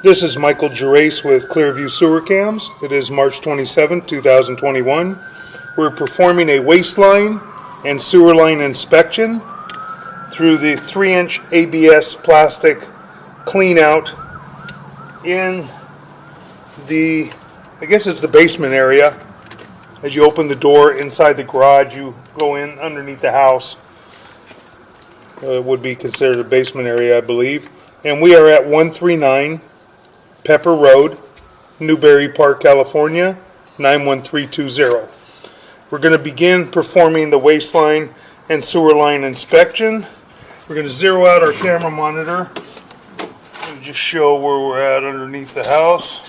This is Michael Gerace with Clearview Sewer Cams. It is March 27, 2021. We're performing a waistline and sewer line inspection through the 3-inch ABS plastic clean out in the, I guess it's the basement area. As you open the door inside the garage, you go in underneath the house. It would be considered a basement area, I believe. And we are at 139 Pepper Road, Newbury Park, California, 91320. We're going to begin performing the waistline and sewer line inspection. We're going to zero out our camera monitor and just show where we're at underneath the house.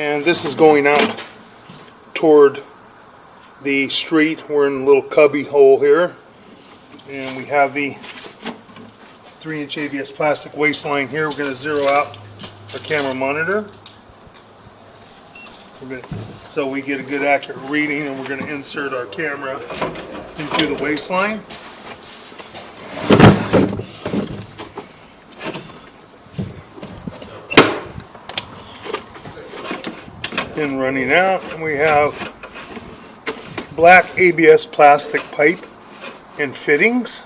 And this is going out toward the street. We're in a little cubby hole here. And we have the 3-inch ABS plastic waistline here. We're going to zero out our camera monitor so we get a good accurate reading, and we're going to insert our camera into the waistline. And running out, and we have black ABS plastic pipe and fittings.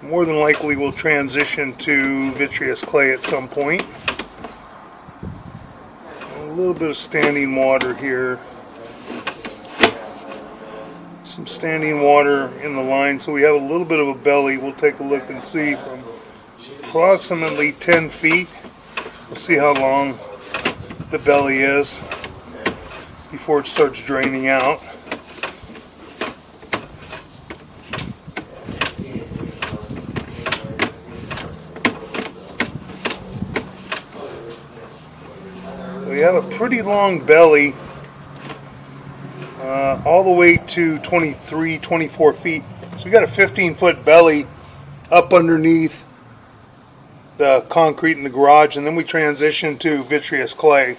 More than likely we'll transition to vitreous clay at some point. A little bit of standing water here. Some standing water in the line, so we have a little bit of a belly. We'll take a look and see from approximately 10 feet. We'll see how long the belly is before it starts draining out. We have a pretty long belly, all the way to 23, 24 feet. So we got a 15-foot belly up underneath the concrete in the garage, and then we transition to vitreous clay.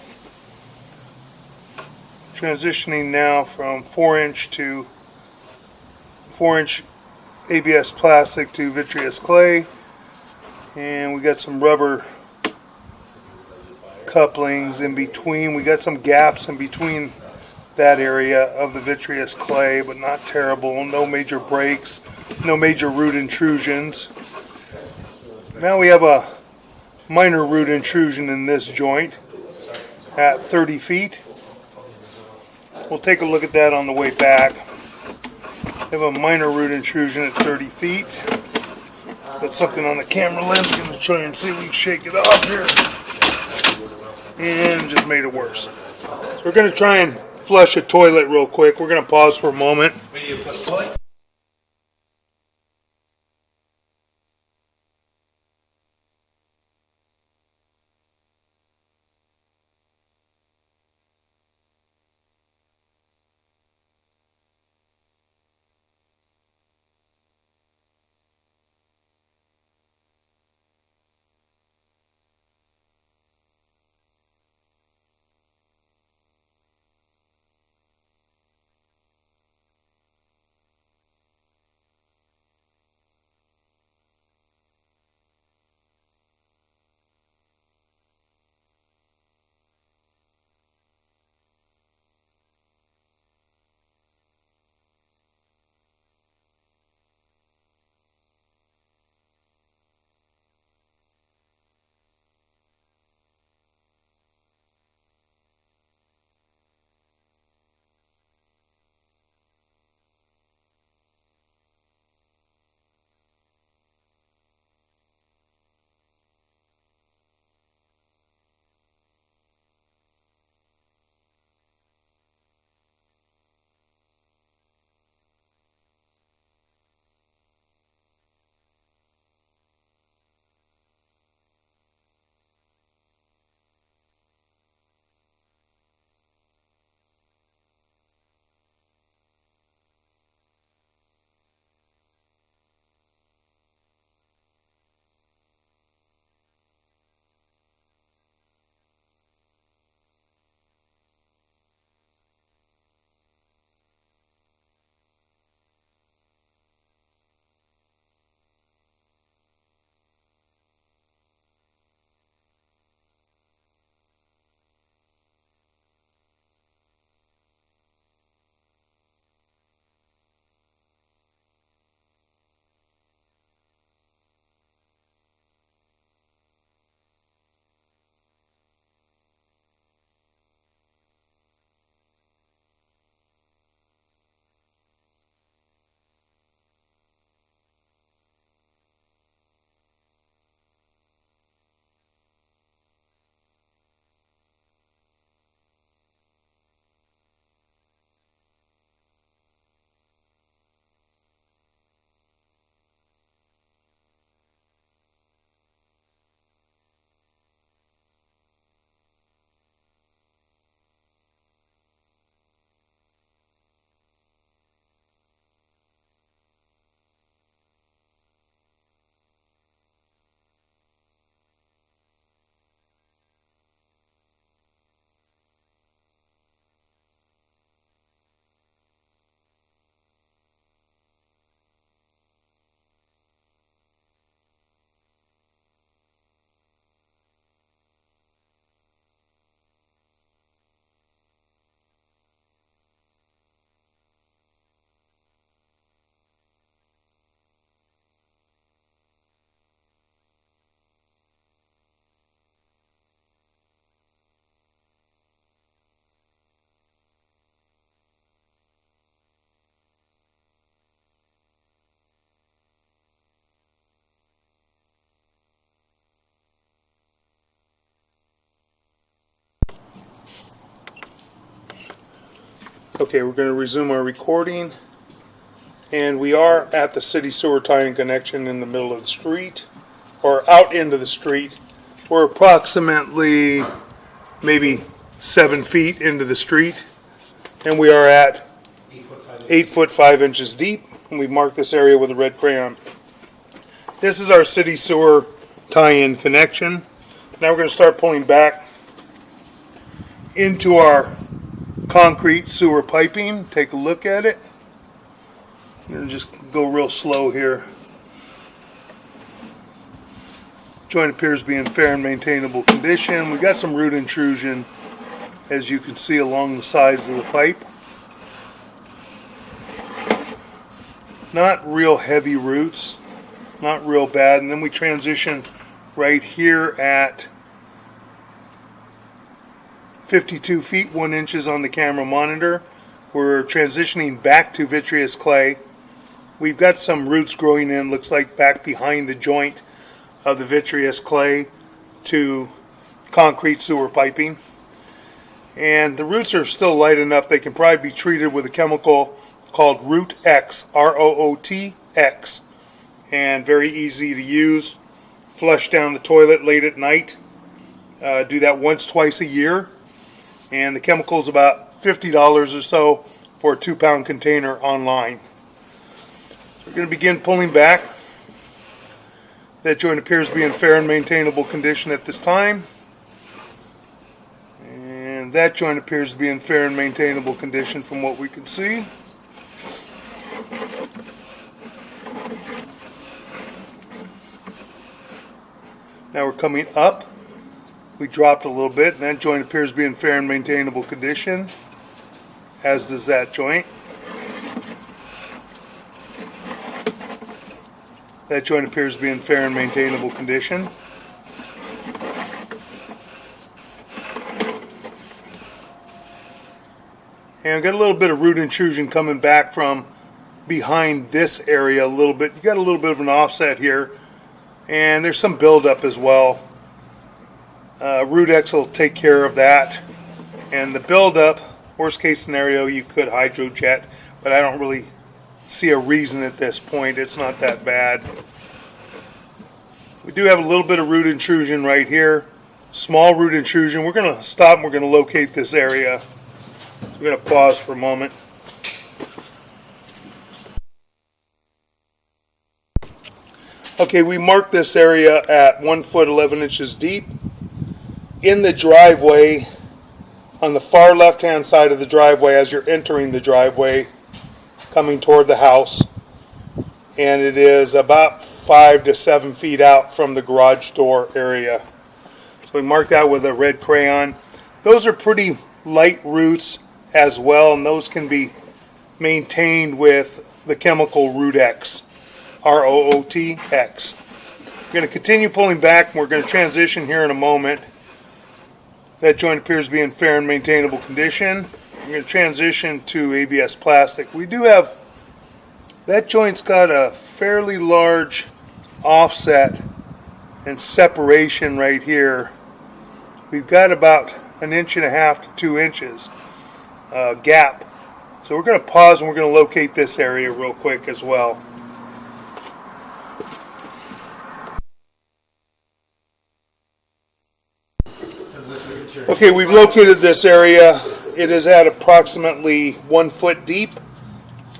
Transitioning now from 4-inch ABS plastic to vitreous clay, and we got some rubber couplings in between. We got some gaps in between that area of the vitreous clay, but not terrible. No major breaks, no major root intrusions. Now we have a minor root intrusion in this joint at 30 feet. We'll take a look at that on the way back. We have a minor root intrusion at 30 feet. Got something on the camera lens. I'm going to try and see if we can shake it off here. And just made it worse. So we're going to try and flush a toilet real quick. We're going to pause for a moment. Okay, we're going to resume our recording, and we are at the city sewer tie-in connection in the middle of the street, or out into the street. We're approximately maybe 7 feet into the street, and we are at 8 foot 5 inches deep, and we've marked this area with a red crayon. This is our city sewer tie-in connection. Now we're going to start pulling back into our concrete sewer piping. Take a look at it. I'm going to just go real slow here. Joint appears to be in fair and maintainable condition. We got some root intrusion, as you can see, along the sides of the pipe. Not real heavy roots, not real bad. And then we transition right here at 52 feet 1 inches on the camera monitor. We're transitioning back to vitreous clay. We've got some roots growing in, looks like back behind the joint of the vitreous clay to concrete sewer piping. And the roots are still light enough they can probably be treated with a chemical called Root X, ROOTX, and very easy to use. Flush down the toilet late at night. Do that once, twice a year. And the chemical is about $50 or so for a 2-pound container online. We're going to begin pulling back. That joint appears to be in fair and maintainable condition at this time. And that joint appears to be in fair and maintainable condition from what we can see. Now we're coming up. We dropped a little bit, and that joint appears to be in fair and maintainable condition, as does that joint. That joint appears to be in fair and maintainable condition. And I've got a little bit of root intrusion coming back from behind this area a little bit. You got a little bit of an offset here, and there's some buildup as well. Root X will take care of that. And the buildup, worst case scenario, you could hydrojet, but I don't really see a reason at this point. It's not that bad. We do have a little bit of root intrusion right here. Small root intrusion. We're going to stop and we're going to locate this area. We're going to pause for a moment. Okay, we marked this area at 1 foot 11 inches deep. In the driveway, on the far left hand side of the driveway as you're entering the driveway, coming toward the house, and it is about 5 to 7 feet out from the garage door area. So we marked that with a red crayon. Those are pretty light roots as well, and those can be maintained with the chemical Root X, ROOTX. We're going to continue pulling back, and we're going to transition here in a moment. That joint appears to be in fair and maintainable condition. I'm going to transition to ABS plastic. We do have, that joint's got a fairly large offset and separation right here. We've got about 1.5 inches to 2 inches gap. So we're going to pause and we're going to locate this area real quick as well. Okay, we've located this area. It is at approximately 1 foot deep,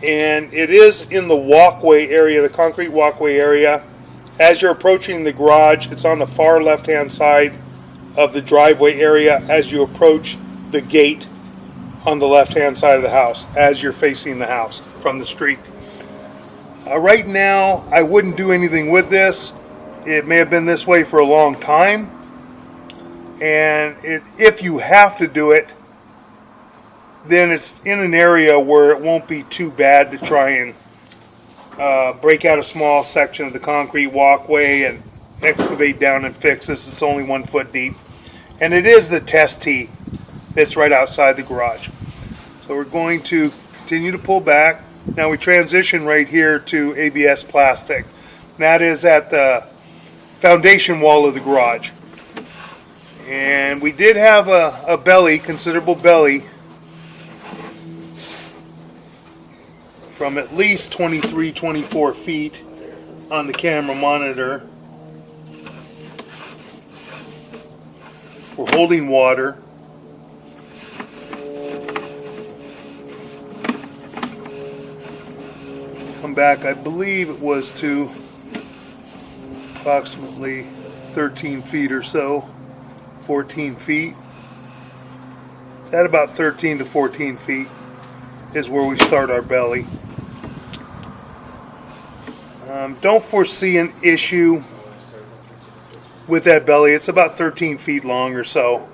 and it is in the walkway area, the concrete walkway area. As you're approaching the garage, it's on the far left-hand side of the driveway area as you approach the gate on the left-hand side of the house, as you're facing the house from the street. Right now, I wouldn't do anything with this. It may have been this way for a long time. And if you have to do it, then it's in an area where it won't be too bad to try and break out a small section of the concrete walkway and excavate down and fix this. It's only 1 foot deep. And it is the test tee that's right outside the garage. So we're going to continue to pull back. Now we transition right here to ABS plastic. That is at the foundation wall of the garage. And we did have a belly, considerable belly, from at least 23, 24 feet on the camera monitor. We're holding water. Come back, I believe it was to approximately 13 feet or so, 14 feet. At about 13 to 14 feet is where we start our belly. Don't foresee an issue with that belly. It's about 13 feet long or so,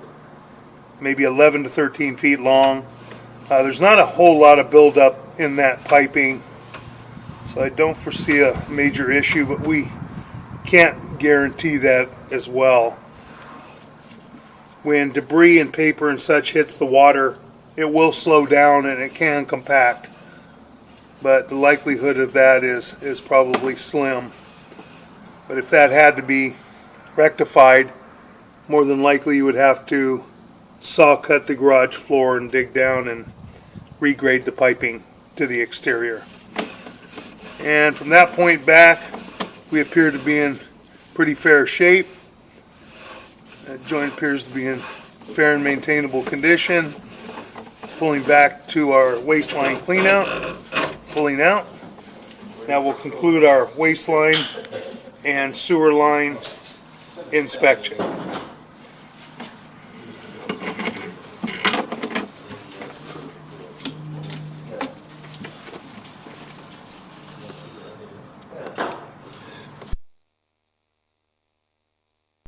maybe 11 to 13 feet long. There's not a whole lot of buildup in that piping, so I don't foresee a major issue, but we can't guarantee that as well. When debris and paper and such hits the water, it will slow down and it can compact, but the likelihood of that is probably slim. But if that had to be rectified, more than likely you would have to saw cut the garage floor and dig down and regrade the piping to the exterior. And from that point back, we appear to be in pretty fair shape. That joint appears to be in fair and maintainable condition. Pulling back to our waistline clean out, pulling out. Now we'll conclude our waistline and sewer line inspection.